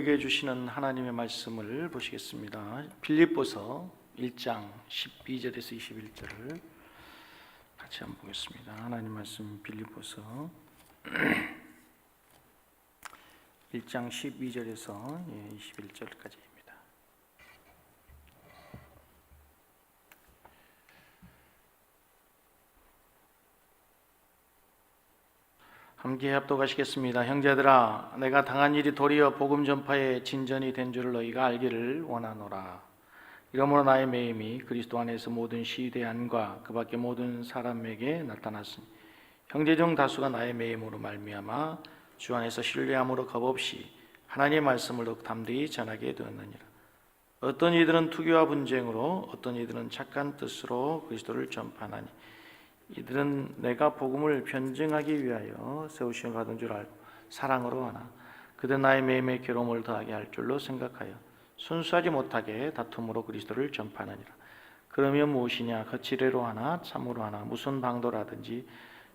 우리에게 주시는 하나님의 말씀을 보시겠습니다. 빌립보서 1장 12절에서 21절을 같이 한번 보겠습니다. 하나님 말씀 빌립보서 1장 12절에서 21절까지입니다. 함께 합독하시겠습니다. 형제들아, 내가 당한 일이 도리어 복음 전파의 진전이 된 줄을 너희가 알기를 원하노라. 이러므로 나의 매임이 그리스도 안에서 모든 시대안과 그 밖에 모든 사람에게 나타났으니 형제 중 다수가 나의 매임으로 말미암아 주 안에서 신뢰함으로 겁없이 하나님의 말씀을 더욱 담대히 전하게 되었느니라. 어떤 이들은 투교와 분쟁으로, 어떤 이들은 착한 뜻으로 그리스도를 전파하나니 이들은 내가 복음을 변증하기 위하여 세우심을 받은 줄 알고 사랑으로 하나 그들 나의 매임에 괴로움을 더하게 할 줄로 생각하여 순수하지 못하게 다툼으로 그리스도를 전파하느니라. 그러면 무엇이냐? 거칠애로 하나 참으로 하나 무슨 방도라든지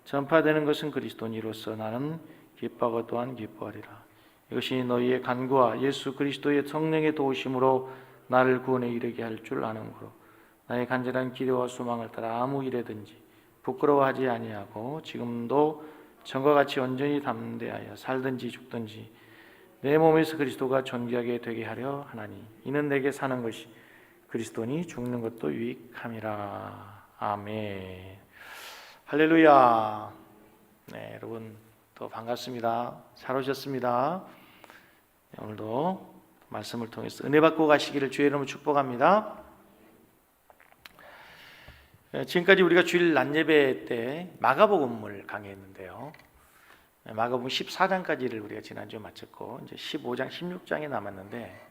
전파되는 것은 그리스도니로서 나는 기뻐하고 또한 기뻐하리라. 이것이 너희의 간구와 예수 그리스도의 성령의 도우심으로 나를 구원에 이르게 할 줄 아는므로 나의 간절한 기대와 소망을 따라 아무 일에든지 부끄러워하지 아니하고 지금도 전과 같이 온전히 담대하여 살든지 죽든지 내 몸에서 그리스도가 존귀하게 되게 하려 하나니 이는 내게 사는 것이 그리스도니 죽는 것도 유익함이라. 아멘. 할렐루야. 네, 여러분 또 반갑습니다. 잘 오셨습니다. 네, 오늘도 말씀을 통해서 은혜 받고 가시기를 주의 이름으로 축복합니다. 지금까지 우리가 주일 낮예배 때 마가복음을 강의했는데요. 마가복음 14장까지를 우리가 지난주에 마쳤고 이제 15장, 16장이 남았는데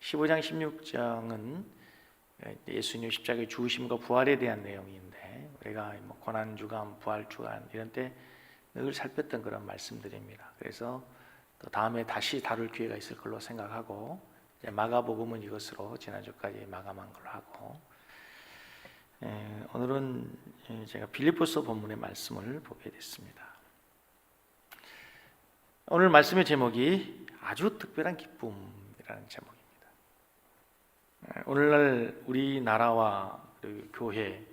15장, 16장은 예수님 십자가의 죽으심과 부활에 대한 내용인데 우리가 뭐 고난주간, 부활주간 이런 때 늘 살폈던 그런 말씀들입니다. 그래서 또 다음에 다시 다룰 기회가 있을 걸로 생각하고 이제 마가복음은 이것으로 지난주까지 마감한 걸로 하고 오늘은 제가 빌립보서 본문의 말씀을 보게 됐습니다. 오늘 말씀의 제목이 아주 특별한 기쁨이라는 제목입니다. 오늘날 우리나라와 교회,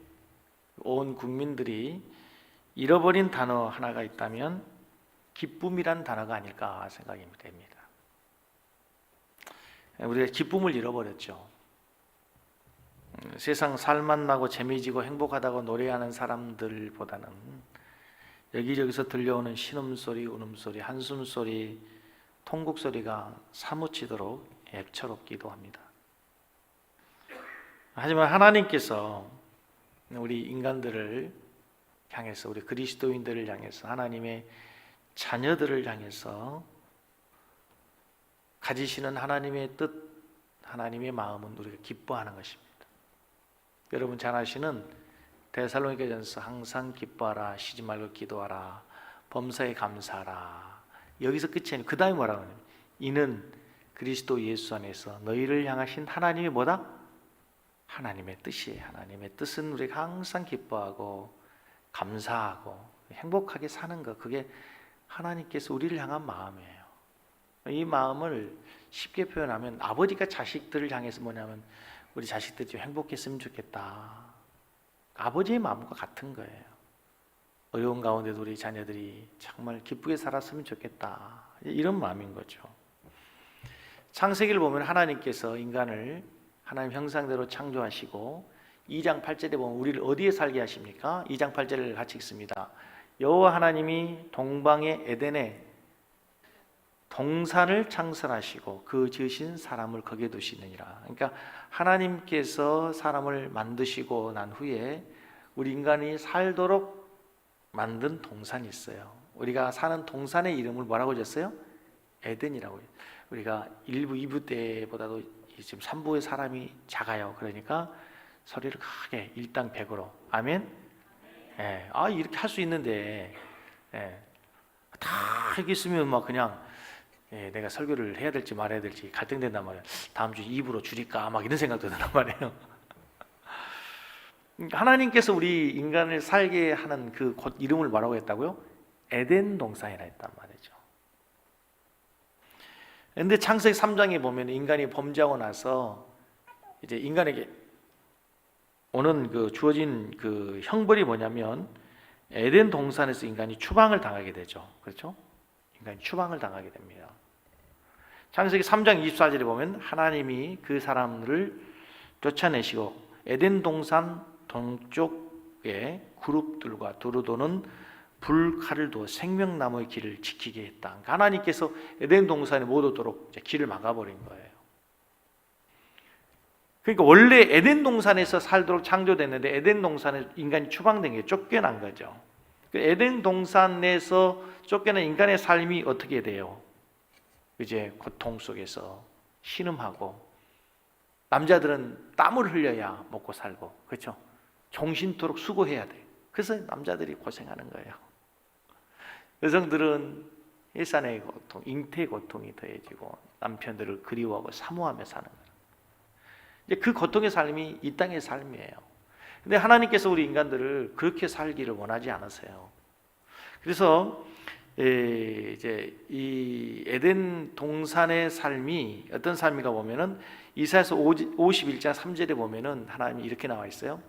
온 국민들이 잃어버린 단어 하나가 있다면 기쁨이란 단어가 아닐까 생각이 됩니다. 우리가 기쁨을 잃어버렸죠. 세상 살만 나고 재미지고 행복하다고 노래하는 사람들보다는 여기저기서 들려오는 신음소리, 운음소리, 한숨소리, 통곡소리가 사무치도록 애처롭기도 합니다. 하지만 하나님께서 우리 인간들을 향해서, 우리 그리스도인들을 향해서, 하나님의 자녀들을 향해서 가지시는 하나님의 뜻, 하나님의 마음은 우리가 기뻐하는 것입니다. 여러분 잘 아시는 데살로니가전서 항상 기뻐하라, 쉬지 말고 기도하라, 범사에 감사하라. 여기서 끝이 아니고 그 다음에 뭐라고 하냐면 이는 그리스도 예수 안에서 너희를 향하신 하나님의 뭐다? 하나님의 뜻이에요. 하나님의 뜻은 우리가 항상 기뻐하고 감사하고 행복하게 사는 것, 그게 하나님께서 우리를 향한 마음이에요. 이 마음을 쉽게 표현하면 아버지가 자식들을 향해서 뭐냐면 우리 자식들이 좀 행복했으면 좋겠다. 아버지의 마음과 같은 거예요. 어려운 가운데도 우리 자녀들이 정말 기쁘게 살았으면 좋겠다. 이런 마음인 거죠. 창세기를 보면 하나님께서 인간을 하나님 형상대로 창조하시고 2장 8절에 보면 우리를 어디에 살게 하십니까? 2장 8절을 같이 읽습니다. 여호와 하나님이 동방의 에덴에 동산을 창설하시고 그 지으신 사람을 거기에 두시느니라. 그러니까 하나님께서 사람을 만드시고 난 후에 우리 인간이 살도록 만든 동산이 있어요. 우리가 사는 동산의 이름을 뭐라고 지었어요? 에덴이라고. 우리가 1부, 2부 때보다도 지금 3부의 사람이 작아요. 그러니까 소리를 크게 일당백으로 아멘. 예. 아 이렇게 할 수 있는데 다 여기 있으면 막 그냥 내가 설교를 해야 될지 말아야 될지 갈등된단 말이에요. 다음 주 2부로 줄일까 막 이런 생각도 든단 말이에요. 하나님께서 우리 인간을 살게 하는 그 곳 이름을 뭐라고 했다고요? 에덴 동산이라 했단 말이죠. 근데 창세기 3장에 보면 인간이 범죄하고 나서 이제 인간에게 오는 그 주어진 그 형벌이 뭐냐면 에덴 동산에서 인간이 추방을 당하게 되죠. 그렇죠? 인간이 추방을 당하게 됩니다. 창세기 3장 24절에 보면 하나님이 그 사람들을 쫓아내시고 에덴 동산 동쪽에 그룹들과 두루 도는 불칼을 두어 생명나무의 길을 지키게 했다. 그러니까 하나님께서 에덴 동산에 못 오도록 길을 막아버린 거예요. 그러니까 원래 에덴 동산에서 살도록 창조됐는데 에덴 동산에 인간이 추방된 게 쫓겨난 거죠. 에덴 동산에서 쫓겨난 인간의 삶이 어떻게 돼요? 이제 고통 속에서 신음하고, 남자들은 땀을 흘려야 먹고 살고, 그렇죠? 종신토록 수고해야 돼. 그래서 남자들이 고생하는 거예요. 여성들은 일산의 고통, 잉태의 고통이 더해지고 남편들을 그리워하고 사모하며 사는 거예요. 이제 그 고통의 삶이 이 땅의 삶이에요. 근데 하나님께서 우리 인간들을 그렇게 살기를 원하지 않으세요. 그래서 이제 이 에덴 동산의 삶이 어떤 삶인가 보면은 이사야서 51장 3절에 보면은 하나님이 이렇게 나와 있어요.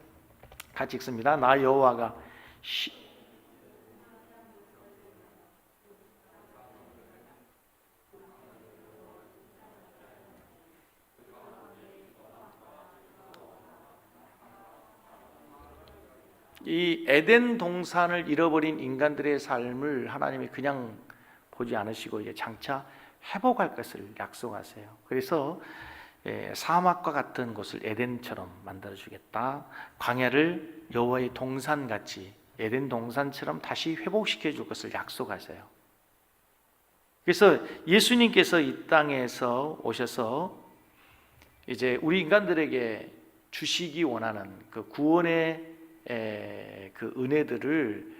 같이 읽습니다. 나 여호와가 이 에덴 동산을 잃어버린 인간들의 삶을 하나님이 그냥 보지 않으시고 이제 장차 회복할 것을 약속하세요. 그래서 사막과 같은 곳을 에덴처럼 만들어 주겠다. 광야를 여호와의 동산같이 에덴 동산처럼 다시 회복시켜 줄 것을 약속하세요. 그래서 예수님께서 이 땅에서 오셔서 이제 우리 인간들에게 주시기 원하는 그 구원의 그 은혜들을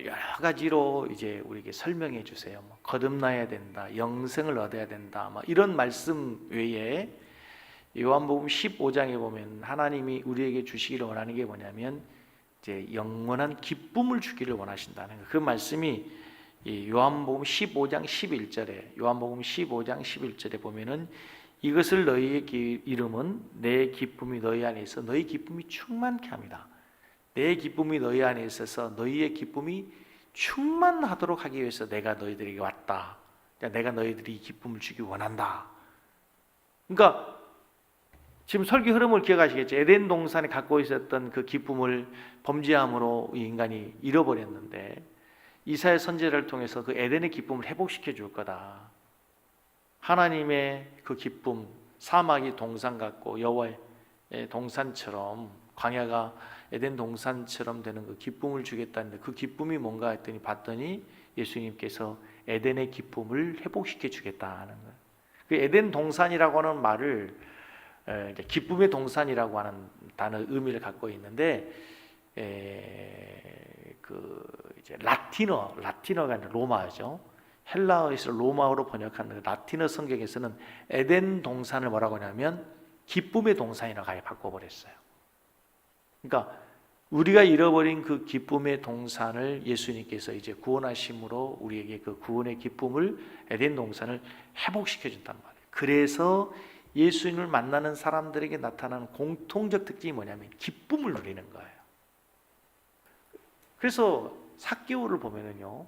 여러 가지로 이제 우리에게 설명해 주세요. 거듭나야 된다, 영생을 얻어야 된다, 이런 말씀 외에 요한복음 15장에 보면 하나님이 우리에게 주시기를 원하는 게 뭐냐면 이제 영원한 기쁨을 주기를 원하신다는 거예요. 그 말씀이 요한복음 15장 11절에 요한복음 15장 11절에 보면은 이것을 너희의 이름은 내 기쁨이 너희 안에 있어 너희 기쁨이 충만케 합니다. 내 기쁨이 너희 안에 있어서 너희의 기쁨이 충만하도록 하기 위해서 내가 너희들에게 왔다. 내가 너희들이 기쁨을 주기 원한다. 그러니까 지금 설교 흐름을 기억하시겠죠? 에덴 동산에 갖고 있었던 그 기쁨을 범죄함으로 인간이 잃어버렸는데 이사야 선지자를 통해서 그 에덴의 기쁨을 회복시켜 줄 거다. 하나님의 그 기쁨, 사막이 동산 같고 여호와의 동산처럼 광야가 에덴 동산처럼 되는 그 기쁨을 주겠다는데 그 기쁨이 뭔가 했더니 봤더니 예수님께서 에덴의 기쁨을 회복시켜 주겠다는 거예요. 그 에덴 동산이라고 하는 말을 기쁨의 동산이라고 하는 단어 의미를 갖고 있는데 그 이제 라틴어가 아니라 로마죠. 헬라어에서 로마어로 번역한 라틴어 성경에서는 에덴 동산을 뭐라고 하냐면 기쁨의 동산이라고 아예 바꿔버렸어요. 그러니까 우리가 잃어버린 그 기쁨의 동산을 예수님께서 이제 구원하심으로 우리에게 그 구원의 기쁨을 에덴 동산을 회복시켜 준단 말이에요. 그래서 예수님을 만나는 사람들에게 나타나는 공통적 특징이 뭐냐면 기쁨을 누리는 거예요. 그래서 삭개오를 보면은요,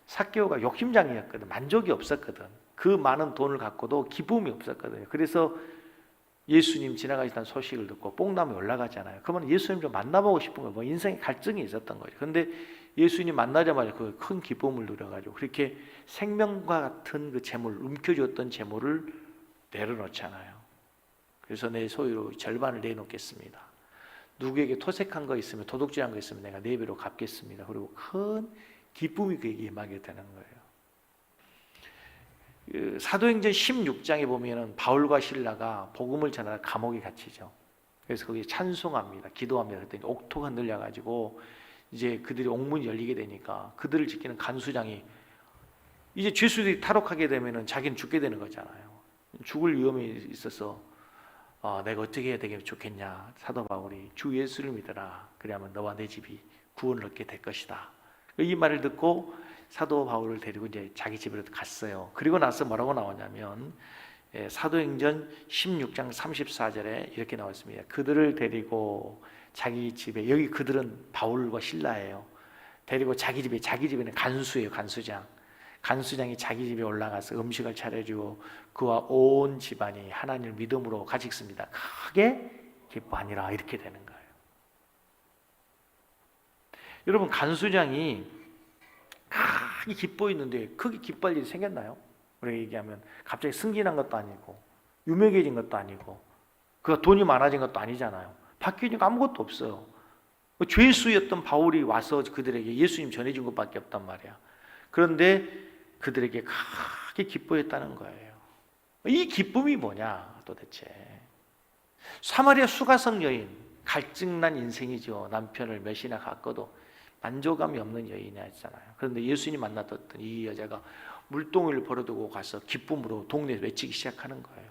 삭개오가 욕심장이었거든. 만족이 없었거든. 그 많은 돈을 갖고도 기쁨이 없었거든요. 그래서 예수님 지나가시다는 소식을 듣고 뽕나무에 올라가잖아요. 그러면 예수님 좀 만나보고 싶은 거예요. 인생에 갈증이 있었던 거예요. 그런데 예수님 만나자마자 그 큰 기쁨을 누려가지고 그렇게 생명과 같은 그 재물, 움켜쥐었던 재물을 내려놓잖아요. 그래서 내 소유로 절반을 내놓겠습니다. 누구에게 토색한 거 있으면, 도둑질한 거 있으면 내가 4배로 갚겠습니다. 그리고 큰 기쁨이 그에게 임하게 되는 거예요. 사도행전 16장에 보면은 바울과 실라가 복음을 전하다 감옥에 갇히죠. 그래서 거기에 찬송합니다. 기도합니다. 그랬더니 옥토가 늘려가지고 이제 그들이 옥문이 열리게 되니까 그들을 지키는 간수장이 이제 죄수들이 탈옥하게 되면은 자기는 죽게 되는 거잖아요. 죽을 위험이 있어서 내가 어떻게 해야 되겠 좋겠냐. 사도 바울이 주 예수를 믿어라. 그래야만 너와 내 집이 구원을 얻게 될 것이다. 이 말을 듣고 사도 바울을 데리고 이제 자기 집으로 갔어요. 그리고 나서 뭐라고 나오냐면 사도행전 16장 34절에 이렇게 나왔습니다. 그들을 데리고 자기 집에, 여기 그들은 바울과 실라예요. 데리고 자기 집에는 간수예요. 간수장이 자기 집에 올라가서 음식을 차려주고 그와 온 집안이 하나님을 믿음으로 같이 읽습니다. 크게 기뻐하니라, 이렇게 되는 거예요. 여러분, 간수장이 크게 기뻐했는데 크게 기뻐할 일이 생겼나요? 우리가 얘기하면 갑자기 승진한 것도 아니고 유명해진 것도 아니고 그가 돈이 많아진 것도 아니잖아요. 바뀌는 거 아무것도 없어요. 죄수였던 바울이 와서 그들에게 예수님 전해준 것밖에 없단 말이야. 그런데 그들에게 크게 기뻐했다는 거예요. 이 기쁨이 뭐냐 도대체. 사마리아 수가성 여인, 갈증난 인생이죠. 남편을 몇이나 갖고도 만족감이 없는 여인이었잖아요. 그런데 예수님 만났던 이 여자가 물동이를 버려두고 가서 기쁨으로 동네에 외치기 시작하는 거예요.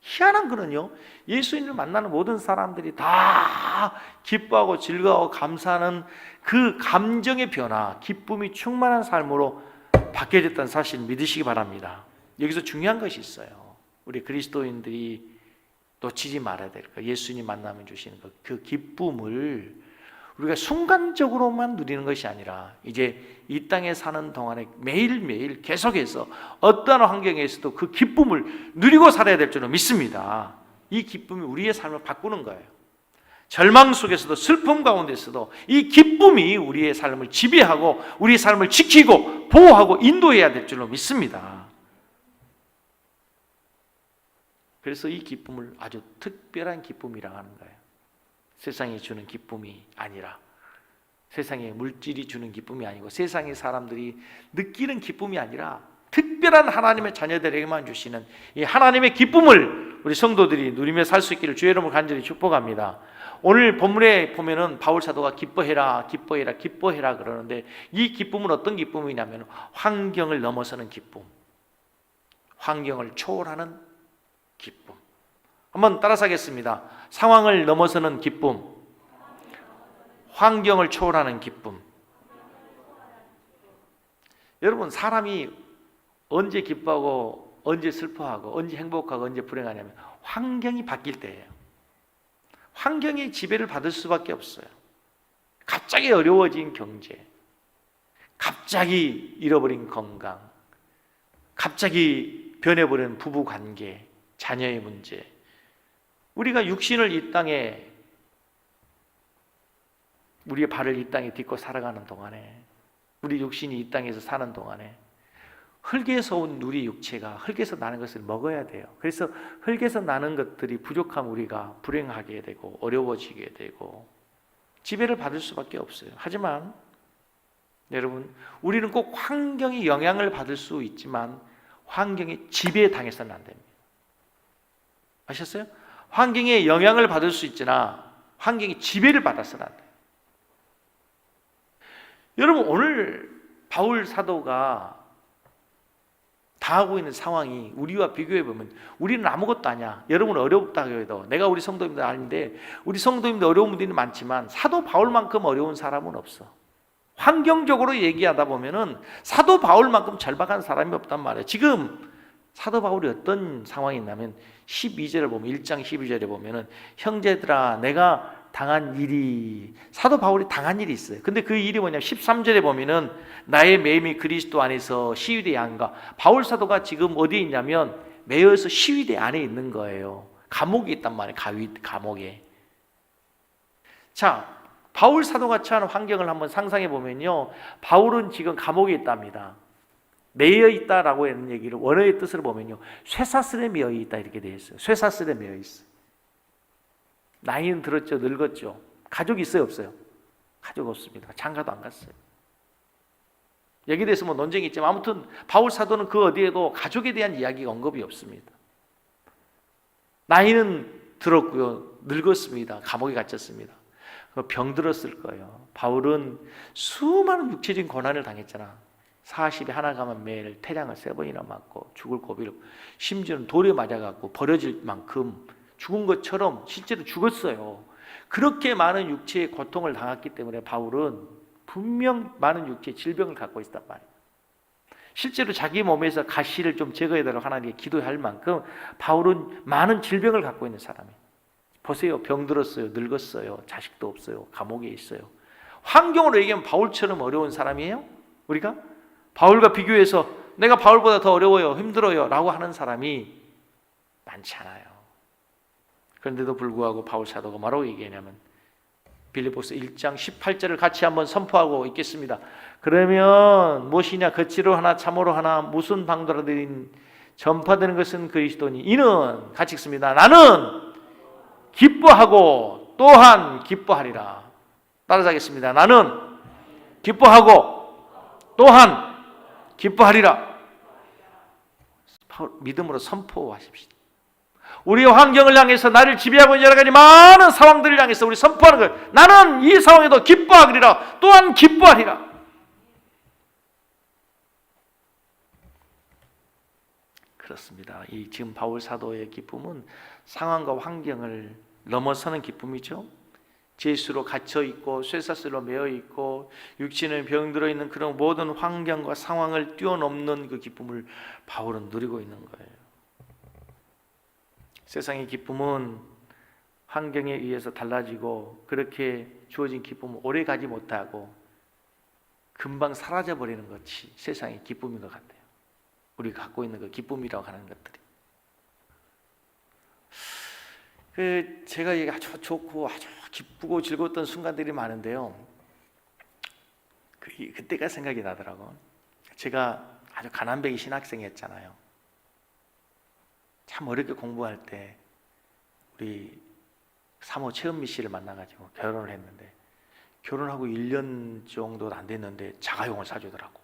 희한한 거는요, 예수님을 만나는 모든 사람들이 다 기뻐하고 즐거워하고 감사하는 그 감정의 변화, 기쁨이 충만한 삶으로 바뀌어졌다는 사실 믿으시기 바랍니다. 여기서 중요한 것이 있어요. 우리 그리스도인들이 놓치지 말아야 될 거, 예수님 만나면 주시는 그 기쁨을 우리가 순간적으로만 누리는 것이 아니라 이제 이 땅에 사는 동안에 매일매일 계속해서 어떠한 환경에서도 그 기쁨을 누리고 살아야 될 줄로 믿습니다. 이 기쁨이 우리의 삶을 바꾸는 거예요. 절망 속에서도 슬픔 가운데서도 이 기쁨이 우리의 삶을 지배하고 우리의 삶을 지키고 보호하고 인도해야 될 줄로 믿습니다. 그래서 이 기쁨을 아주 특별한 기쁨이라고 하는 거예요. 세상이 주는 기쁨이 아니라, 세상의 물질이 주는 기쁨이 아니고, 세상의 사람들이 느끼는 기쁨이 아니라 특별한 하나님의 자녀들에게만 주시는 이 하나님의 기쁨을 우리 성도들이 누리며 살 수 있기를 주의 이름으로 간절히 축복합니다. 오늘 본문에 보면은 바울 사도가 기뻐해라 그러는데, 이 기쁨은 어떤 기쁨이냐면 환경을 넘어서는 기쁨, 환경을 초월하는 기쁨. 한번 따라서 하겠습니다. 상황을 넘어서는 기쁨, 환경을 초월하는 기쁨. 여러분, 사람이 언제 기뻐하고 언제 슬퍼하고 언제 행복하고 언제 불행하냐면 환경이 바뀔 때예요. 환경이 지배를 받을 수밖에 없어요. 갑자기 어려워진 경제, 갑자기 잃어버린 건강, 갑자기 변해버린 부부관계, 자녀의 문제. 우리가 육신을 이 땅에, 우리의 발을 이 땅에 딛고 살아가는 동안에, 우리 육신이 이 땅에서 사는 동안에 흙에서 온 우리 육체가 흙에서 나는 것을 먹어야 돼요. 그래서 흙에서 나는 것들이 부족하면 우리가 불행하게 되고 어려워지게 되고 지배를 받을 수밖에 없어요. 하지만 여러분, 우리는 꼭 환경의 영향을 받을 수 있지만 환경의 지배에 당해서는 안 됩니다. 아셨어요? 환경에 영향을 받을 수 있으나 환경의 지배를 받아서는 안 돼요. 여러분, 오늘 바울 사도가 당하고 있는 상황이 우리와 비교해 보면 우리는 아무것도 아니야. 여러분 어렵다고 해도, 내가 우리 성도님들 아닌데 우리 성도님들 어려운 분들이 많지만 사도 바울만큼 어려운 사람은 없어. 환경적으로 얘기하다 보면은 사도 바울만큼 절박한 사람이 없단 말이에요. 지금 사도 바울이 어떤 상황이 있냐면 12절을 보면, 1장 12절에 보면은 형제들아 내가 당한 일이, 사도 바울이 당한 일이 있어요. 근데 그 일이 뭐냐면 13절에 보면은 나의 매임이 그리스도 안에서 시위대 안가. 바울 사도가 지금 어디에 있냐면 매여서 시위대 안에 있는 거예요. 감옥에 있단 말이에요. 감옥에. 자, 바울 사도가 처한 환경을 한번 상상해 보면요, 바울은 지금 감옥에 있답니다. 매여 있다라고 하는 얘기를 원어의 뜻으로 보면요, 쇠사슬에 매여 있다 이렇게 되어 있어요. 쇠사슬에 매여 있어요. 나이는 들었죠, 늙었죠. 가족이 있어요, 없어요? 가족 없습니다. 장가도 안 갔어요. 여기에 대해서 뭐 논쟁이 있지만 아무튼 바울 사도는 그 어디에도 가족에 대한 이야기가 언급이 없습니다. 나이는 들었고요, 늙었습니다. 감옥에 갇혔습니다. 병들었을 거예요. 바울은 수많은 육체적인 고난을 당했잖아. 40에 하나 가면 매일 태량을 3번이나 맞고 죽을 고비를, 심지어는 돌에 맞아갖고 버려질 만큼 죽은 것처럼 실제로 죽었어요. 그렇게 많은 육체의 고통을 당했기 때문에 바울은 분명 많은 육체 질병을 갖고 있단 말이에요. 실제로 자기 몸에서 가시를 좀 제거해달라고 하나님께 기도할 만큼 바울은 많은 질병을 갖고 있는 사람이에요. 보세요. 병들었어요. 늙었어요. 자식도 없어요. 감옥에 있어요. 환경으로 얘기하면 바울처럼 어려운 사람이에요? 우리가? 바울과 비교해서 내가 바울보다 더 어려워요. 힘들어요. 라고 하는 사람이 많지 않아요. 그런데도 불구하고 바울 사도가 뭐라고 얘기하냐면 빌립보서 1장 18절을 같이 한번 선포하고 있겠습니다. 그러면 무엇이냐? 거칠어 하나 참으로 하나 무슨 방도라든 전파되는 것은 그리스도니 이는 같이 읽습니다. 나는 기뻐하고 또한 기뻐하리라. 따라하겠습니다. 나는 기뻐하고 또한 기뻐하리라. 믿음으로 선포하십시오. 우리의 환경을 향해서 나를 지배하고 있는 여러 가지 많은 상황들을 향해서 우리 선포하는 거예요. 나는 이 상황에도 기뻐하리라. 또한 기뻐하리라. 그렇습니다. 이 지금 바울 사도의 기쁨은 상황과 환경을 넘어서는 기쁨이죠. 죄수로 갇혀 있고 쇠사슬로 매어 있고 육신에 병들어 있는 그런 모든 환경과 상황을 뛰어넘는 그 기쁨을 바울은 누리고 있는 거예요. 세상의 기쁨은 환경에 의해서 달라지고 그렇게 주어진 기쁨은 오래 가지 못하고 금방 사라져 버리는 것이 세상의 기쁨인 것 같아요. 우리가 갖고 있는 그 기쁨이라고 하는 것들이. 제가 아주 좋고 아주 기쁘고 즐거웠던 순간들이 많은데요. 그때가 생각이 나더라고. 제가 아주 가난뱅이 신학생이었잖아요. 참 어렵게 공부할 때 우리 사모 최은미 씨를 만나가지고 결혼을 했는데 결혼하고 1년 정도 안 됐는데 자가용을 사주더라고.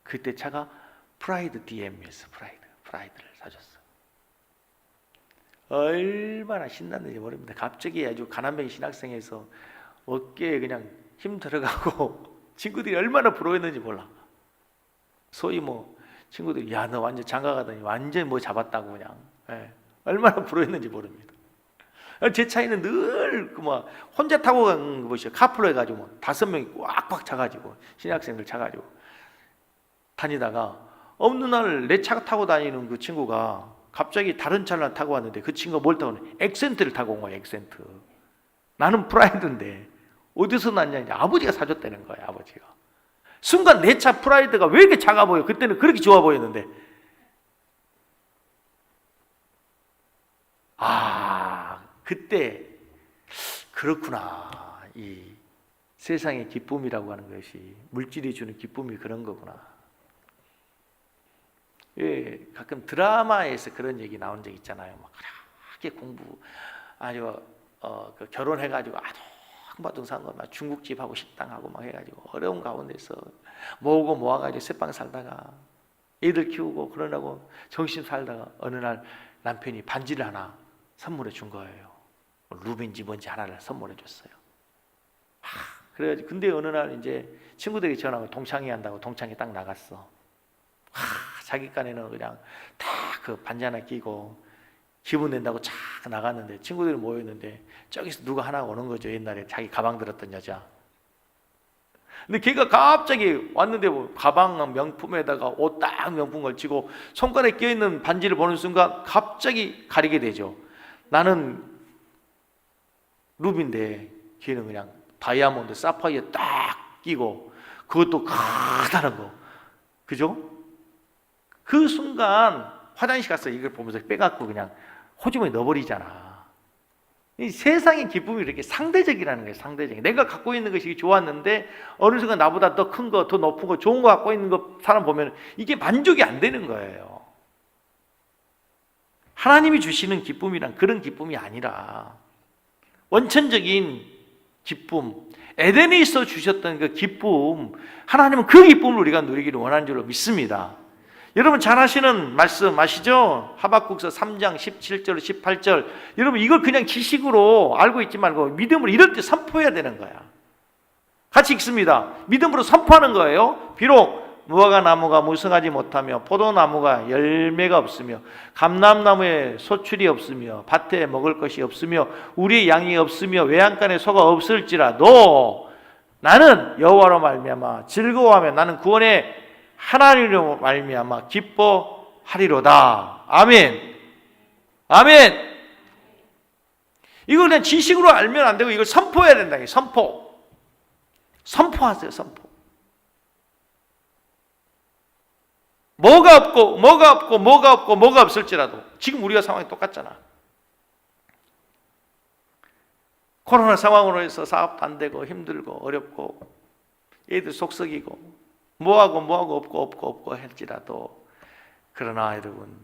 그때 차가 프라이드 DM이었어. 프라이드를 사줬어. 얼마나 신났는지 모릅니다. 갑자기 아주 가난뱅이 신학생에서 어깨에 그냥 힘 들어가고 친구들이 얼마나 부러워했는지 몰라. 소위 친구들이 야 너 완전 장가가더니 완전 잡았다고 그냥 얼마나 부러워했는지 모릅니다. 제 차에는 늘 혼자 타고 간 것이요. 카풀로 해가지고 5명이 꽉꽉 차가지고 신학생들 차가지고 다니다가 어느 날 내 차 타고 다니는 그 친구가 갑자기 다른 차를 타고 왔는데 그 친구가 뭘 타고 왔냐? 엑센트를 타고 온 거야. 엑센트. 나는 프라이드인데 어디서 났냐? 이제 아버지가 사줬다는 거야. 아버지가. 순간 내 차 프라이드가 왜 이렇게 작아 보여? 그때는 그렇게 좋아 보였는데 그때 그렇구나. 이 세상의 기쁨이라고 하는 것이 물질이 주는 기쁨이 그런 거구나. 예, 가끔 드라마에서 그런 얘기 나온 적 있잖아요. 그렇게 공부 아주 결혼해가지고 아주 한바둥산 거 막 중국집하고 식당하고 막 해가지고 어려운 가운데서 모아가지고 새빵 살다가 애들 키우고 그러라고 정신 살다가 어느 날 남편이 반지를 하나 선물해 준 거예요. 루비인지 뭔지 하나를 선물해 줬어요. 그래가지고 근데 어느 날 이제 친구들이 전화하고 동창회 한다고 동창회 딱 나갔어. 자기 간에는 그냥 다 그 반지 하나 끼고 기분 낸다고 착 나갔는데 친구들이 모였는데 저기서 누가 하나 오는 거죠. 옛날에 자기 가방 들었던 여자. 근데 걔가 갑자기 왔는데 가방 명품에다가 옷 딱 명품 걸치고 손가락에 껴있는 반지를 보는 순간 갑자기 가리게 되죠. 나는 루비인데 걔는 그냥 다이아몬드 사파이어 딱 끼고 그것도 크다는 거. 그죠? 그 순간 화장실 가서 이걸 보면서 빼갖고 그냥 호주머니에 넣어버리잖아. 이 세상의 기쁨이 이렇게 상대적이라는 거예요. 상대적. 내가 갖고 있는 것이 좋았는데 어느 순간 나보다 더 큰 거, 더 높은 거, 좋은 거 갖고 있는 거 사람 보면 이게 만족이 안 되는 거예요. 하나님이 주시는 기쁨이란 그런 기쁨이 아니라 원천적인 기쁨, 에덴에 있어 주셨던 그 기쁨, 하나님은 그 기쁨을 우리가 누리기를 원하는 줄로 믿습니다. 여러분 잘 아시는 말씀 아시죠? 하박국서 3장 17절 18절. 여러분 이걸 그냥 지식으로 알고 있지 말고 믿음으로 이럴 때 선포해야 되는 거야. 같이 읽습니다. 믿음으로 선포하는 거예요. 비록 무화과 나무가 무성하지 못하며 포도나무가 열매가 없으며 감람나무에 소출이 없으며 밭에 먹을 것이 없으며 우리의 양이 없으며 외양간에 소가 없을지라도 나는 여호와로 말미암아 즐거워하며 나는 구원의 하나님으로 말미암아 기뻐하리로다. 아멘. 아멘. 이걸 그냥 지식으로 알면 안 되고 이걸 선포해야 된다. 선포하세요. 선포. 뭐가 없을지라도 지금 우리가 상황이 똑같잖아. 코로나 상황으로 해서 사업도 안 되고 힘들고 어렵고 애들 속썩이고 뭐하고 없고 할지라도 그러나 여러분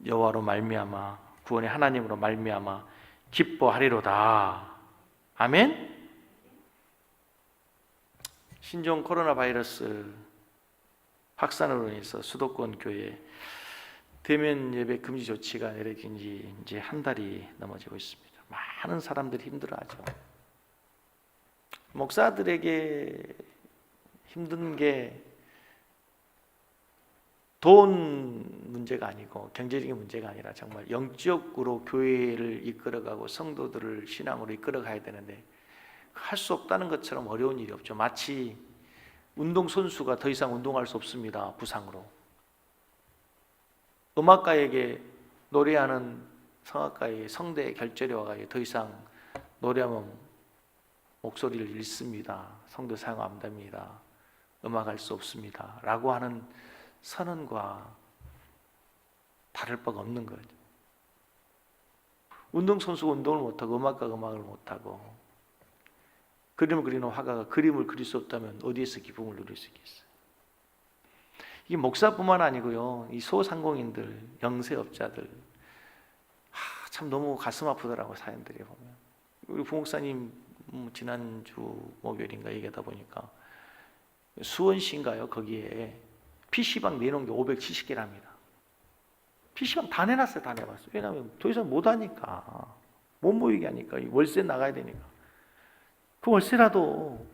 여호와로 말미암아 구원의 하나님으로 말미암아 기뻐하리로다. 아멘. 신종 코로나 바이러스 확산으로 인해서 수도권 교회 대면 예배 금지 조치가 내려진 지 이제 한 달이 넘어지고 있습니다. 많은 사람들이 힘들어하죠. 목사들에게 힘든 게 돈 문제가 아니고 경제적인 문제가 아니라 정말 영적으로 교회를 이끌어가고 성도들을 신앙으로 이끌어가야 되는데 할 수 없다는 것처럼 어려운 일이 없죠. 마치 운동선수가 더 이상 운동할 수 없습니다. 부상으로. 음악가에게 노래하는 성악가의 성대 결절이 와가지고 더 이상 노래하면 목소리를 잃습니다. 성대 사용 안 됩니다. 음악할 수 없습니다. 라고 하는 선언과 다를 바가 없는 거죠. 운동선수가 운동을 못하고 음악가가 음악을 못하고 그림을 그리는 화가가 그림을 그릴 수 없다면 어디에서 기쁨을 누릴 수 있겠어요? 이게 목사뿐만 아니고요. 이 소상공인들, 영세업자들 참 너무 가슴 아프더라고요. 사연들이 보면. 우리 부목사님 지난주 목요일인가 얘기하다 보니까 수원시인가요? 거기에 PC방 내놓은 게 570개랍니다. PC방 다 내놨어요. 다 내봤어요. 왜냐하면 더 이상 못하니까. 못 모이게 하니까. 월세 나가야 되니까. 그 월세라도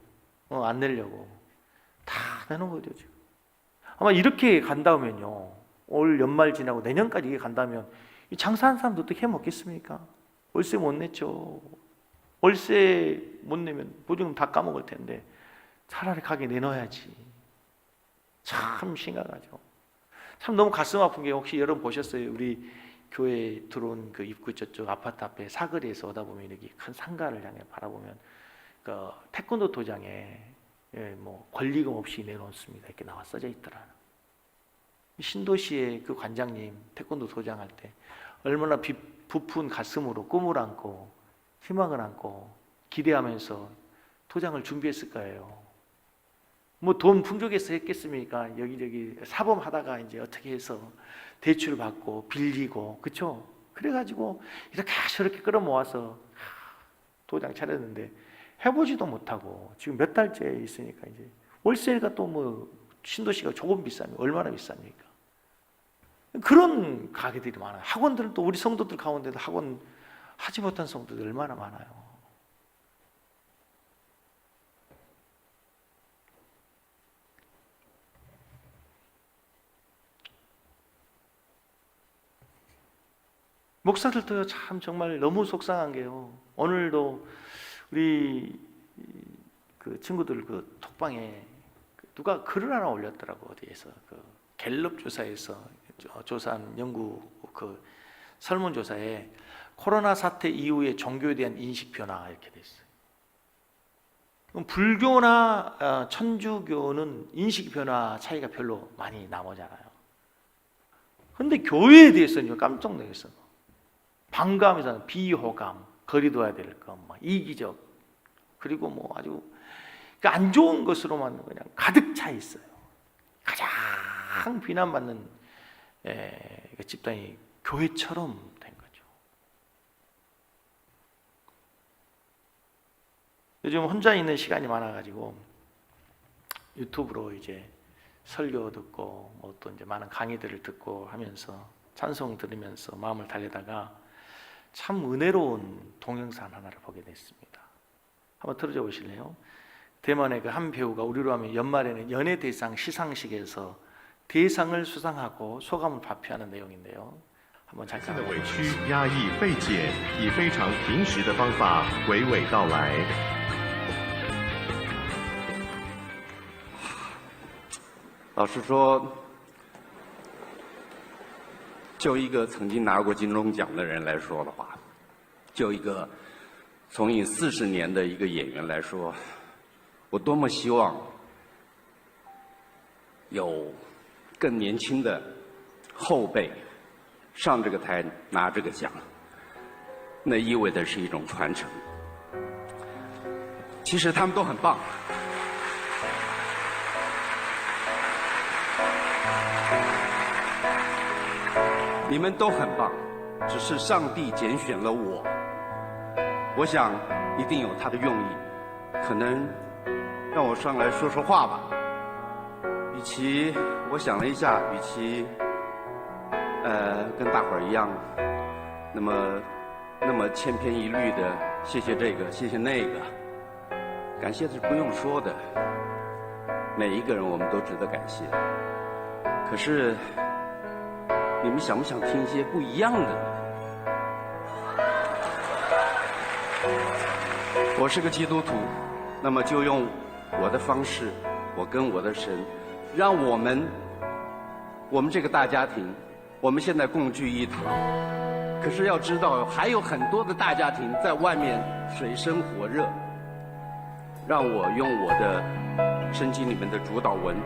안 내려고 다 내놓은 거죠. 지금. 아마 이렇게 간다면요. 올 연말 지나고 내년까지 이게 간다면 장사하는 사람도 어떻게 해 먹겠습니까? 월세 못 냈죠. 월세 못 내면 보증금 다 까먹을 텐데 차라리 가게 내놔야지. 참 심각하죠. 참 너무 가슴 아픈 게 혹시 여러분 보셨어요? 우리 교회 들어온 그 입구 저쪽 아파트 앞에 사거리에서 오다 보면 이렇게 큰 상가를 향해 바라보면 그 태권도 도장에 뭐 권리금 없이 내놓습니다. 이렇게 나와 써져 있더라. 신도시의 그 관장님 태권도 도장할 때 얼마나 부푼 가슴으로 꿈을 안고 희망을 안고 기대하면서 도장을 준비했을 거예요. 뭐 돈 풍족해서 했겠습니까? 여기저기 사범하다가 이제 어떻게 해서 대출 받고 빌리고 그렇죠? 그래가지고 이렇게 저렇게 끌어모아서 도장 차렸는데 해보지도 못하고 지금 몇 달째 있으니까 이제 월세가 또 뭐 신도시가 조금 비싸면 얼마나 비쌉니까? 그런 가게들이 많아요. 학원들은 또 우리 성도들 가운데도 학원 하지 못한 성도들 얼마나 많아요. 목사들도요 참 정말 너무 속상한 게요. 오늘도 우리 그 친구들 그 톡방에 누가 글을 하나 올렸더라고. 어디에서 그 갤럽 조사에서 조사한 연구 그 설문조사에 코로나 사태 이후에 종교에 대한 인식 변화 이렇게 됐어요. 그럼 불교나 천주교는 인식 변화 차이가 별로 많이 나오잖아요. 그런데 교회에 대해서는 깜짝 놀랐어요. 반감이잖아요. 비호감, 거리둬야 될 것, 막 이기적, 그리고 뭐 아주 안 좋은 것으로만 그냥 가득 차 있어요. 가장 비난받는 집단이 교회처럼 된 거죠. 요즘 혼자 있는 시간이 많아가지고 유튜브로 이제 설교 듣고 뭐 또 이제 많은 강의들을 듣고 하면서 찬송 들으면서 마음을 달래다가 참 은혜로운 동영상 하나를 보게 됐습니다. 한번 틀어줘 보실래요? 대만의 그 한 배우가 우리로 하면 연말에는 연예대상 시상식에서 대상을 수상하고 소감을 발표하는 내용인데요. 한번 잠깐 委屈、压抑、费解，以非常平实的方法娓娓道来。老实说，就一个曾经拿过金钟奖的人来说的话，就一个从影40年的一个演员来说，我多么希望有更年轻的后辈上这个台拿这个奖，那意味着是一种传承。其实他们都很棒。你们都很棒，只是上帝拣选了我。我想一定有他的用意，可能让我上来说说话吧。与其我想了一下，与其跟大伙儿一样，那么千篇一律的谢谢这个谢谢那个，感谢是不用说的，每一个人我们都值得感谢。可是你们想不想听一些不一样的呢？我是个基督徒，那么就用我的方式，我跟我的神，让我们这个大家庭，我们现在共聚一堂。可是要知道，还有很多的大家庭在外面水深火热。让我用我的圣经里面的主祷文，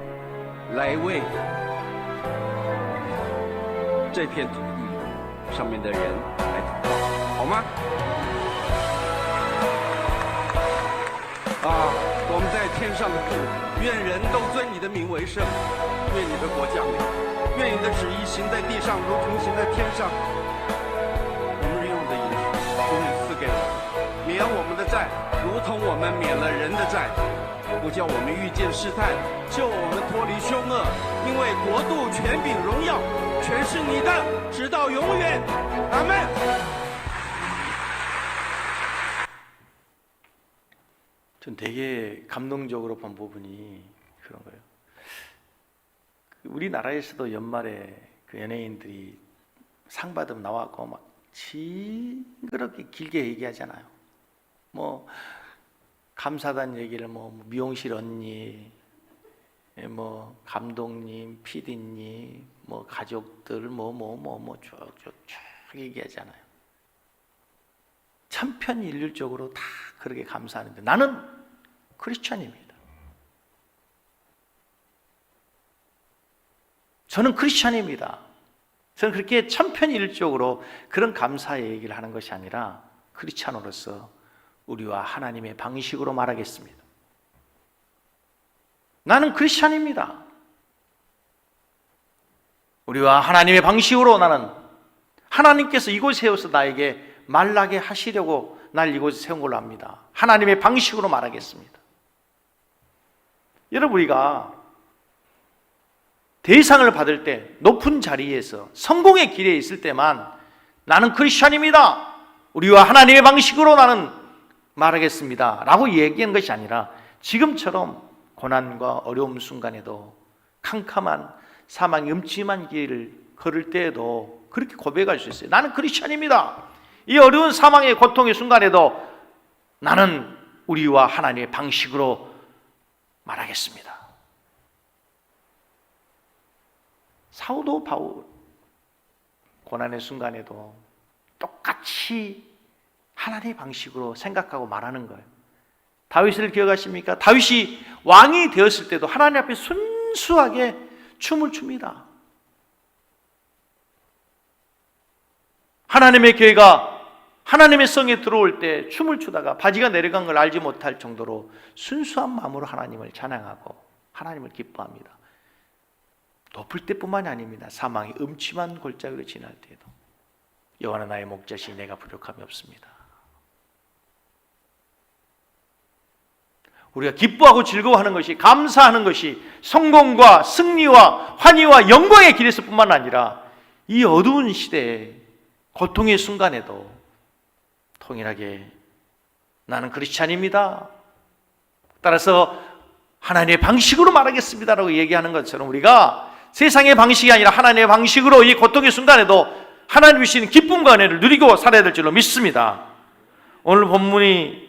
来为这片土地上面的人来祷告，好吗？我们在天上的父，愿人都尊你的名为圣，愿你的国降临，愿你的旨意行在地上，如同行在天上。我们日用的饮食，求你赐给我们，免我们的债，如同我们免了人的债，不叫我们遇见试探，救我们脱离凶恶。因为国度、权柄、荣耀，全是你的，直到永远。阿们。전 되게 감동적으로 본 부분이 그런 거예요. 우리나라에서도 연말에 그 연예인들이 상 받으면 나와서 막 징그럽게 길게 얘기하잖아요. 뭐 감사단 얘기를 뭐 미용실 언니, 뭐 감독님, PD님, 뭐 가족들 쭉쭉쭉 얘기하잖아요. 천편일률적으로 다 그렇게 감사하는데 나는 크리스찬입니다. 저는 크리스찬입니다. 저는 그렇게 천편일률적으로 그런 감사의 얘기를 하는 것이 아니라 크리스찬으로서 우리와 하나님의 방식으로 말하겠습니다. 나는 크리스찬입니다. 우리와 하나님의 방식으로 나는 하나님께서 이곳에 세워서 나에게 말나게 하시려고 날 이곳에 세운 걸로 압니다. 하나님의 방식으로 말하겠습니다. 여러분, 우리가 대상을 받을 때 높은 자리에서 성공의 길에 있을 때만 나는 크리스찬입니다. 우리와 하나님의 방식으로 나는 말하겠습니다 라고 얘기한 것이 아니라 지금처럼 고난과 어려움 순간에도 캄캄한 사망의 음침한 길을 걸을 때에도 그렇게 고백할 수 있어요. 나는 크리스찬입니다. 이 어려운 사망의 고통의 순간에도 나는 우리와 하나님의 방식으로 말하겠습니다. 사도 바울 고난의 순간에도 똑같이 하나님의 방식으로 생각하고 말하는 거예요. 다윗을 기억하십니까? 다윗이 왕이 되었을 때도 하나님 앞에 순수하게 춤을 춥니다. 하나님의 교회가 하나님의 성에 들어올 때 춤을 추다가 바지가 내려간 걸 알지 못할 정도로 순수한 마음으로 하나님을 찬양하고 하나님을 기뻐합니다. 높을 때뿐만이 아닙니다. 사망의 음침한 골짜기로 지날 때에도 여호와는 나의 목자시니 내가 부족함이 없습니다. 우리가 기뻐하고 즐거워하는 것이, 감사하는 것이 성공과 승리와 환희와 영광의 길에서 뿐만 아니라 이 어두운 시대에 고통의 순간에도 통일하게 나는 크리스찬입니다. 따라서 하나님의 방식으로 말하겠습니다라고 얘기하는 것처럼 우리가 세상의 방식이 아니라 하나님의 방식으로 이 고통의 순간에도 하나님 주시는 기쁨과 은혜를 누리고 살아야 될 줄로 믿습니다. 오늘 본문이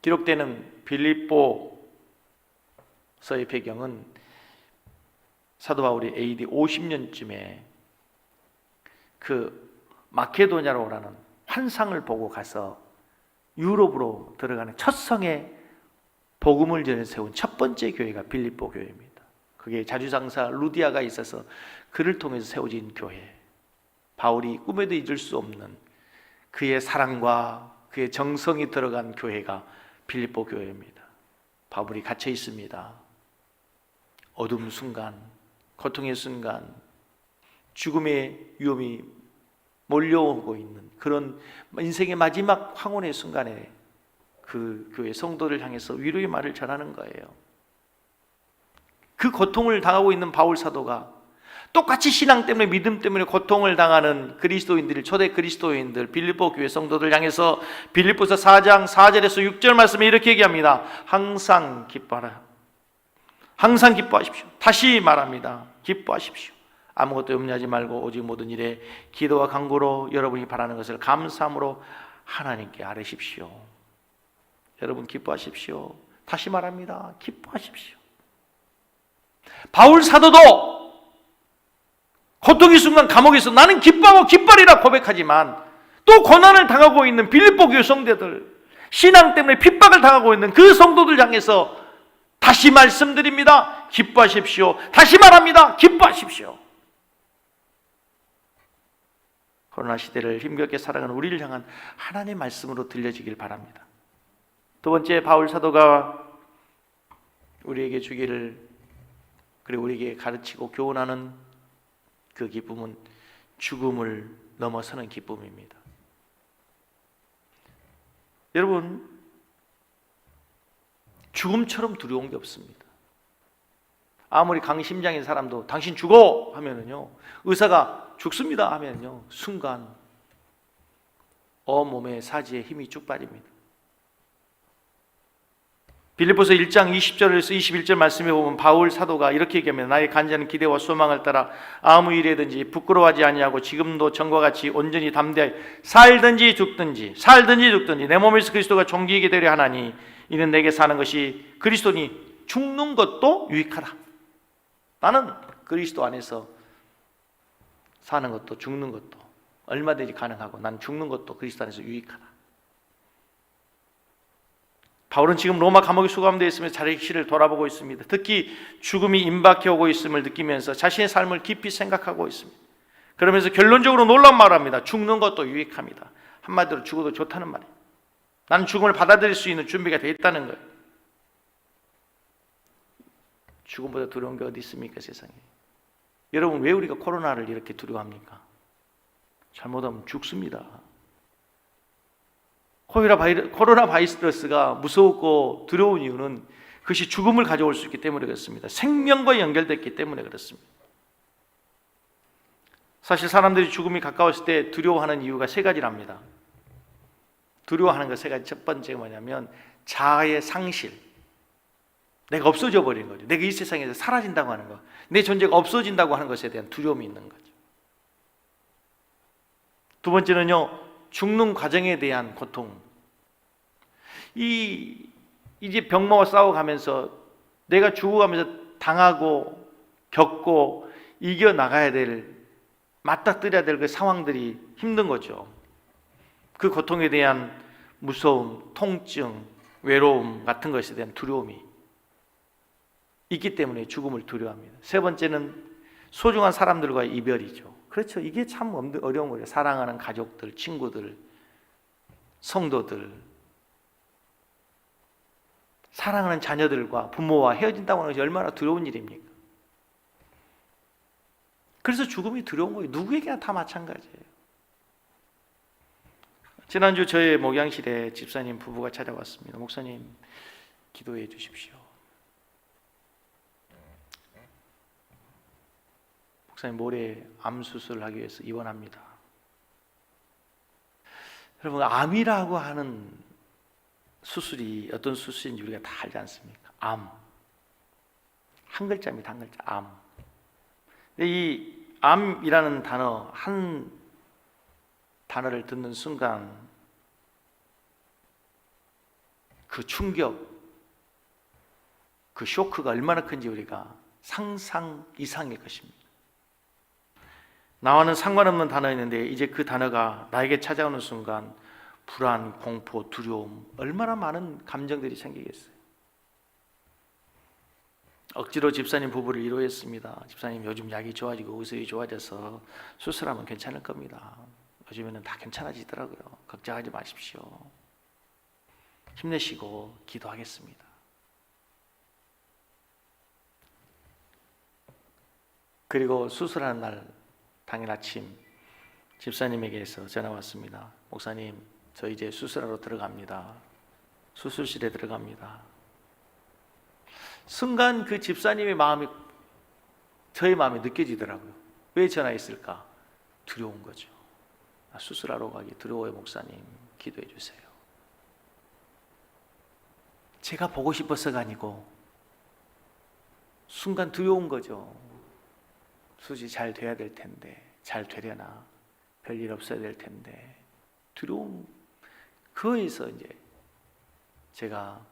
기록되는 빌립보서의 배경은 사도 바울이 AD 50년쯤에 그 마케도냐로라는 환상을 보고 가서 유럽으로 들어가는 첫 성에 복음을 전해 세운 첫 번째 교회가 빌립보 교회입니다. 그게 자주장사 루디아가 있어서 그를 통해서 세워진 교회. 바울이 꿈에도 잊을 수 없는 그의 사랑과 그의 정성이 들어간 교회가 빌립보 교회입니다. 바울이 갇혀 있습니다. 어둠 순간, 고통의 순간, 죽음의 위험이 몰려오고 있는 그런 인생의 마지막 황혼의 순간에 그 교회 성도를 향해서 위로의 말을 전하는 거예요. 그 고통을 당하고 있는 바울 사도가 똑같이 신앙 때문에 믿음 때문에 고통을 당하는 그리스도인들, 초대 그리스도인들, 빌립보 교회 성도들 향해서 빌립보서 4장 4절에서 6절 말씀에 이렇게 얘기합니다. 항상 기뻐하라. 항상 기뻐하십시오. 다시 말합니다. 기뻐하십시오. 아무것도 염려하지 말고 오직 모든 일에 기도와 간구로 여러분이 바라는 것을 감사함으로 하나님께 아뢰십시오. 여러분 기뻐하십시오. 다시 말합니다. 기뻐하십시오. 바울 사도도 고통의 순간 감옥에서 나는 기뻐하고 기뻐하리라 고백하지만 또 고난을 당하고 있는 빌립보 교회 성도들, 신앙 때문에 핍박을 당하고 있는 그 성도들 향해서 다시 말씀드립니다. 기뻐하십시오. 다시 말합니다. 기뻐하십시오. 코로나 시대를 힘겹게 살아가는 우리를 향한 하나님의 말씀으로 들려지길 바랍니다. 두 번째, 바울 사도가 우리에게 주기를, 그리고 우리에게 가르치고 교훈하는 그 기쁨은 죽음을 넘어서는 기쁨입니다. 여러분, 죽음처럼 두려운 게 없습니다. 아무리 강심장인 사람도 당신 죽어 하면은요, 의사가 죽습니다 하면요, 순간 온몸에 사지에 힘이 쭉 빠집니다. 빌립보서 1장 20절에서 21절 말씀에 보면 바울 사도가 이렇게 얘기합니다. 나의 간절한 기대와 소망을 따라 아무 일에든지 부끄러워하지 아니하고 지금도 전과 같이 온전히 담대하여 살든지 죽든지 내 몸에서 그리스도가 존귀하게 되려 하나니 이는 내게 사는 것이 그리스도니 죽는 것도 유익하다. 나는 그리스도 안에서 사는 것도 죽는 것도 얼마든지 가능하고 난 죽는 것도 그리스도 안에서 유익하다. 바울은 지금 로마 감옥에 수감되어 있으면서 자신을 돌아보고 있습니다. 특히 죽음이 임박해 오고 있음을 느끼면서 자신의 삶을 깊이 생각하고 있습니다. 그러면서 결론적으로 놀라운 말을 합니다. 죽는 것도 유익합니다. 한마디로 죽어도 좋다는 말이에요. 나는 죽음을 받아들일 수 있는 준비가 되어 있다는 거예요. 죽음보다 두려운 게 어디 있습니까, 세상에? 여러분, 왜 우리가 코로나를 이렇게 두려워합니까? 잘못하면 죽습니다. 코로나 바이러스가 무섭고 두려운 이유는 그것이 죽음을 가져올 수 있기 때문에 그렇습니다. 생명과 연결됐기 때문에 그렇습니다. 사실 사람들이 죽음이 가까웠을 때 두려워하는 이유가 세 가지랍니다. 두려워하는 것 세 가지. 첫 번째가 뭐냐면 자아의 상실. 내가 없어져 버리는 거죠. 내가 이 세상에서 사라진다고 하는 것, 내 존재가 없어진다고 하는 것에 대한 두려움이 있는 거죠. 두 번째는요, 죽는 과정에 대한 고통. 이제 병마와 싸워가면서 내가 죽어가면서 당하고 겪고 이겨나가야 될, 맞닥뜨려야 될 그 상황들이 힘든 거죠. 그 고통에 대한 무서움, 통증, 외로움 같은 것에 대한 두려움이 있기 때문에 죽음을 두려워합니다. 세 번째는 소중한 사람들과의 이별이죠. 그렇죠. 이게 참 어려운 거예요. 사랑하는 가족들, 친구들, 성도들, 사랑하는 자녀들과 부모와 헤어진다고 하는 것이 얼마나 두려운 일입니까? 그래서 죽음이 두려운 거예요. 누구에게나 다 마찬가지예요. 지난주 저의 목양실에 집사님 부부가 찾아왔습니다. 목사님, 기도해 주십시오. 목사님, 모레 암 수술을 하기 위해서 입원합니다. 여러분, 암이라고 하는 수술이 어떤 수술인지 우리가 다 알지 않습니까? 암. 한 글자입니다. 한 글자. 암. 근데 이 암이라는 단어, 한 단어를 듣는 순간 그 충격, 그 쇼크가 얼마나 큰지 우리가 상상 이상일 것입니다. 나와는 상관없는 단어였는데 이제 그 단어가 나에게 찾아오는 순간 불안, 공포, 두려움, 얼마나 많은 감정들이 생기겠어요. 억지로 집사님 부부를 위로했습니다. 집사님 요즘 약이 좋아지고 의술이 좋아져서 수술하면 괜찮을 겁니다. 요즘에는 다 괜찮아지더라고요. 걱정하지 마십시오. 힘내시고 기도하겠습니다. 그리고 수술하는 날 당일 아침 집사님에게서 전화 왔습니다. 목사님, 저 이제 수술하러 들어갑니다. 수술실에 들어갑니다. 순간 그 집사님의 마음이 저의 마음에 느껴지더라고요. 왜 전화했을까? 두려운 거죠. 수술하러 가기 두려워요. 목사님, 기도해 주세요. 제가 보고 싶어서가 아니고 순간 두려운 거죠. 수술이 잘 돼야 될 텐데, 잘 되려나, 별일 없어야 될 텐데, 두려움. 그거에서 이제 제가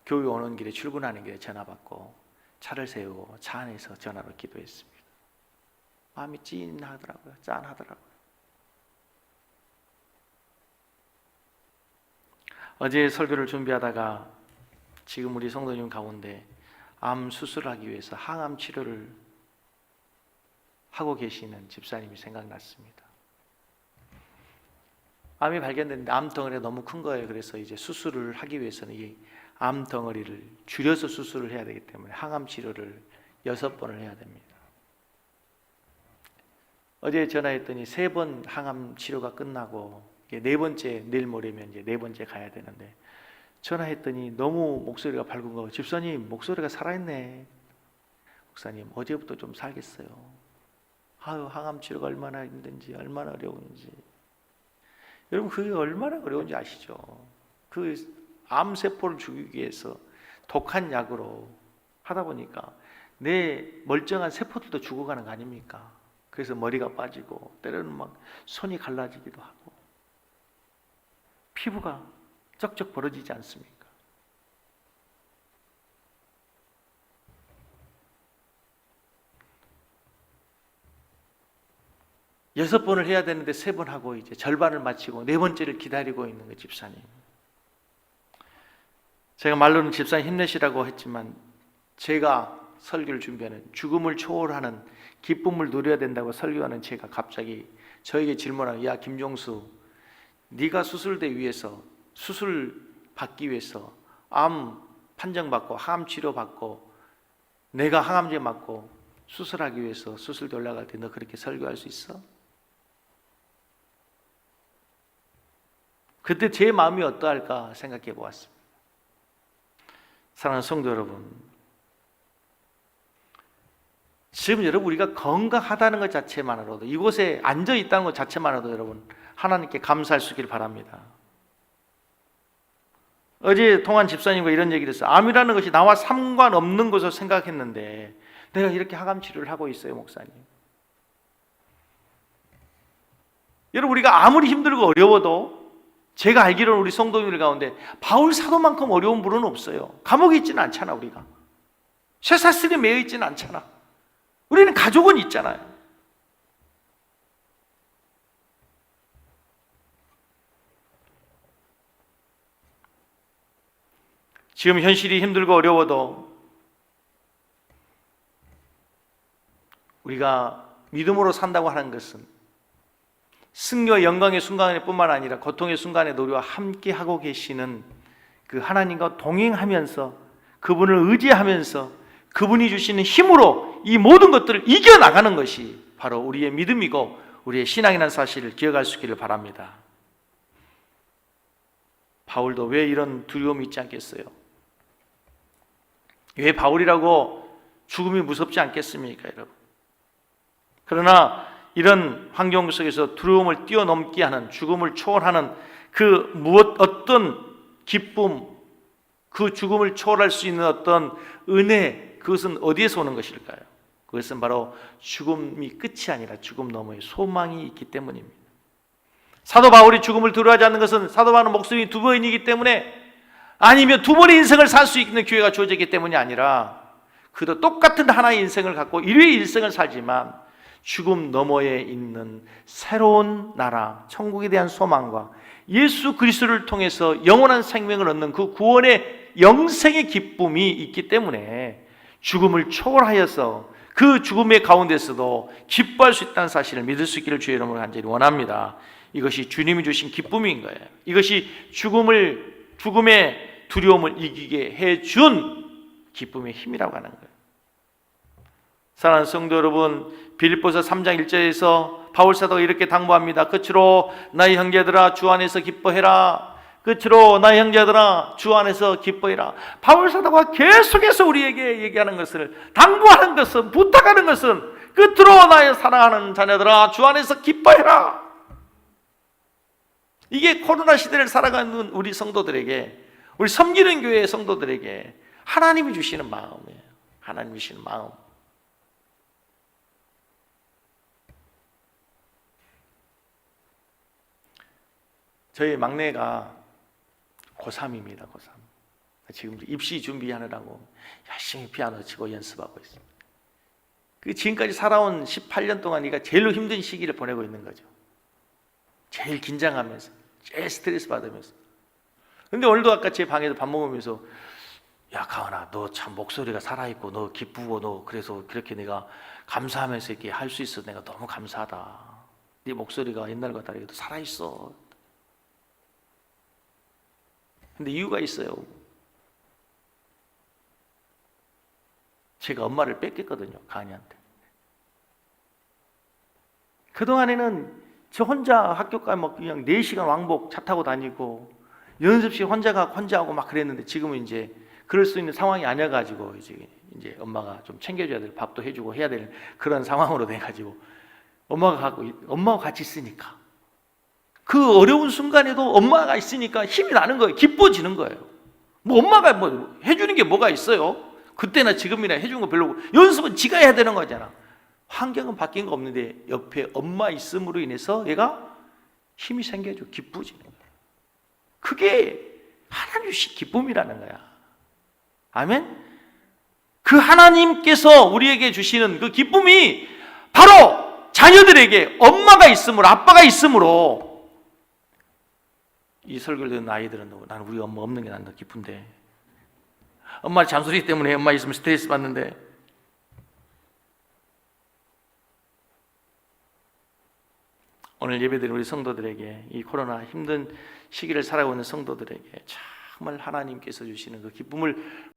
교회 오는 길에, 출근하는 길에 전화 받고 차를 세우고 차 안에서 전화로 기도했습니다. 마음이 찐하더라고요. 짠하더라고요. 어제 설교를 준비하다가 지금 우리 성도님 가운데 암 수술하기 위해서 항암 치료를 하고 계시는 집사님이 생각났습니다. 암이 발견됐는데 암덩어리가 너무 큰 거예요. 그래서 이제 수술을 하기 위해서는 이 암덩어리를 줄여서 수술을 해야 되기 때문에 항암 치료를 6번을 해야 됩니다. 어제 전화했더니 3번 항암 치료가 끝나고 이게 4번째, 내일 모레면 이제 4번째 가야 되는데, 전화했더니 너무 목소리가 밝은 거, 집사님 목소리가 살아있네. 목사님 어제부터 좀 살겠어요. 아유, 항암 치료가 얼마나 힘든지, 얼마나 어려운지. 여러분, 그게 얼마나 어려운지 아시죠? 그 암세포를 죽이기 위해서 독한 약으로 하다 보니까 내 멀쩡한 세포들도 죽어가는 거 아닙니까? 그래서 머리가 빠지고 때로는 막 손이 갈라지기도 하고 피부가 쩍쩍 벌어지지 않습니까? 여섯 번을 해야 되는데 3번 하고 이제 절반을 마치고 4번째를 기다리고 있는 그 집사님. 제가 말로는 집사님 힘내시라고 했지만 제가 설교를 준비하는, 죽음을 초월하는 기쁨을 누려야 된다고 설교하는 제가 갑자기 저에게 질문하는, 야 김종수, 네가 수술대 위해서, 수술 받기 위해서 암 판정받고 항암 치료 받고 내가 항암제 맞고 수술하기 위해서 수술대 올라갈 때 너 그렇게 설교할 수 있어? 그때 제 마음이 어떠할까 생각해 보았습니다. 사랑하는 성도 여러분, 지금 여러분 우리가 건강하다는 것 자체만으로도, 이곳에 앉아 있다는 것 자체만으로도 여러분 하나님께 감사할 수 있기를 바랍니다. 어제 통한 집사님과 이런 얘기를 했어요. 암이라는 것이 나와 상관없는 것으로 생각했는데 내가 이렇게 항암 치료를 하고 있어요, 목사님. 여러분, 우리가 아무리 힘들고 어려워도 제가 알기로는 우리 성도님들 가운데 바울 사도만큼 어려운 분은 없어요. 감옥에 있지는 않잖아. 우리가 쇠사슬에 매여 있지는 않잖아. 우리는 가족은 있잖아요. 지금 현실이 힘들고 어려워도 우리가 믿음으로 산다고 하는 것은 승리와 영광의 순간에 뿐만 아니라 고통의 순간에도 우리와 함께 하고 계시는 그 하나님과 동행하면서, 그분을 의지하면서 그분이 주시는 힘으로 이 모든 것들을 이겨나가는 것이 바로 우리의 믿음이고 우리의 신앙이라는 사실을 기억할 수 있기를 바랍니다. 바울도 왜 이런 두려움이 있지 않겠어요? 왜 바울이라고 죽음이 무섭지 않겠습니까, 여러분? 그러나 이런 환경 속에서 두려움을 뛰어넘게 하는, 죽음을 초월하는 그 어떤 기쁨, 그 죽음을 초월할 수 있는 어떤 은혜, 그것은 어디에서 오는 것일까요? 그것은 바로 죽음이 끝이 아니라 죽음 너머에 소망이 있기 때문입니다. 사도 바울이 죽음을 두려워하지 않는 것은 사도 바울은 목숨이 2번이기 때문에, 아니면 2번의 인생을 살 수 있는 기회가 주어졌기 때문이 아니라 그도 똑같은 하나의 인생을 갖고 인류의 일생을 살지만 죽음 너머에 있는 새로운 나라, 천국에 대한 소망과 예수 그리스도를 통해서 영원한 생명을 얻는 그 구원의 영생의 기쁨이 있기 때문에 죽음을 초월하여서 그 죽음의 가운데서도 기뻐할 수 있다는 사실을 믿을 수 있기를 주의 이름으로 간절히 원합니다. 이것이 주님이 주신 기쁨인 거예요. 이것이 죽음의 두려움을 이기게 해준 기쁨의 힘이라고 하는 거예요. 사랑하는 성도 여러분, 빌립보서 3장 1절에서 바울사도가 이렇게 당부합니다. 끝으로 나의 형제들아 주 안에서 기뻐해라. 끝으로 나의 형제들아 주 안에서 기뻐해라. 바울사도가 계속해서 우리에게 얘기하는 것을, 당부하는 것은, 부탁하는 것은 끝으로 나의 사랑하는 자녀들아 주 안에서 기뻐해라. 이게 코로나 시대를 살아가는 우리 성도들에게, 우리 섬기는 교회의 성도들에게 하나님이 주시는 마음이에요. 하나님이 주시는 마음. 저희 막내가 고3입니다. 고3. 지금 입시 준비하느라고 열심히 피아노 치고 연습하고 있습니다. 그 지금까지 살아온 18년 동안 네가 제일 힘든 시기를 보내고 있는 거죠. 제일 긴장하면서, 제일 스트레스 받으면서. 근데 오늘도 아까 제 방에서 밥 먹으면서 야 가은아, 너 참 목소리가 살아있고 너 기쁘고 너 그래서 그렇게 내가 감사하면서 이렇게 할 수 있어. 내가 너무 감사하다. 네 목소리가 옛날과 다르게 살아있어. 근데 이유가 있어요. 제가 엄마를 뺏겼거든요, 가은이한테. 그동안에는 저 혼자 학교까지 막 그냥 4시간 왕복 차 타고 다니고 연습실 혼자 하고 막 그랬는데 지금은 이제 그럴 수 있는 상황이 아니어가지고 이제 엄마가 좀 챙겨줘야 될, 밥도 해주고 해야 될 그런 상황으로 돼가지고 엄마가 같이 있으니까 그 어려운 순간에도 엄마가 있으니까 힘이 나는 거예요. 기뻐지는 거예요. 뭐 엄마가 뭐 해주는 게 뭐가 있어요? 그때나 지금이나 해주는 거 별로고 연습은 지가 해야 되는 거잖아. 환경은 바뀐 거 없는데 옆에 엄마 있음으로 인해서 얘가 힘이 생겨져 기뻐지는 거예요. 그게 하나님 주신 기쁨이라는 거야. 아멘? 그 하나님께서 우리에게 주시는 그 기쁨이 바로 자녀들에게 엄마가 있음으로, 아빠가 있음으로. 이 설교를 듣는 아이들은 나는 우리 엄마 없는 게 난 더 기쁜데, 엄마 잔소리 때문에 엄마 있으면 스트레스 받는데, 오늘 예배드린 우리 성도들에게, 이 코로나 힘든 시기를 살아가고 있는 성도들에게 정말 하나님께서 주시는 그 기쁨을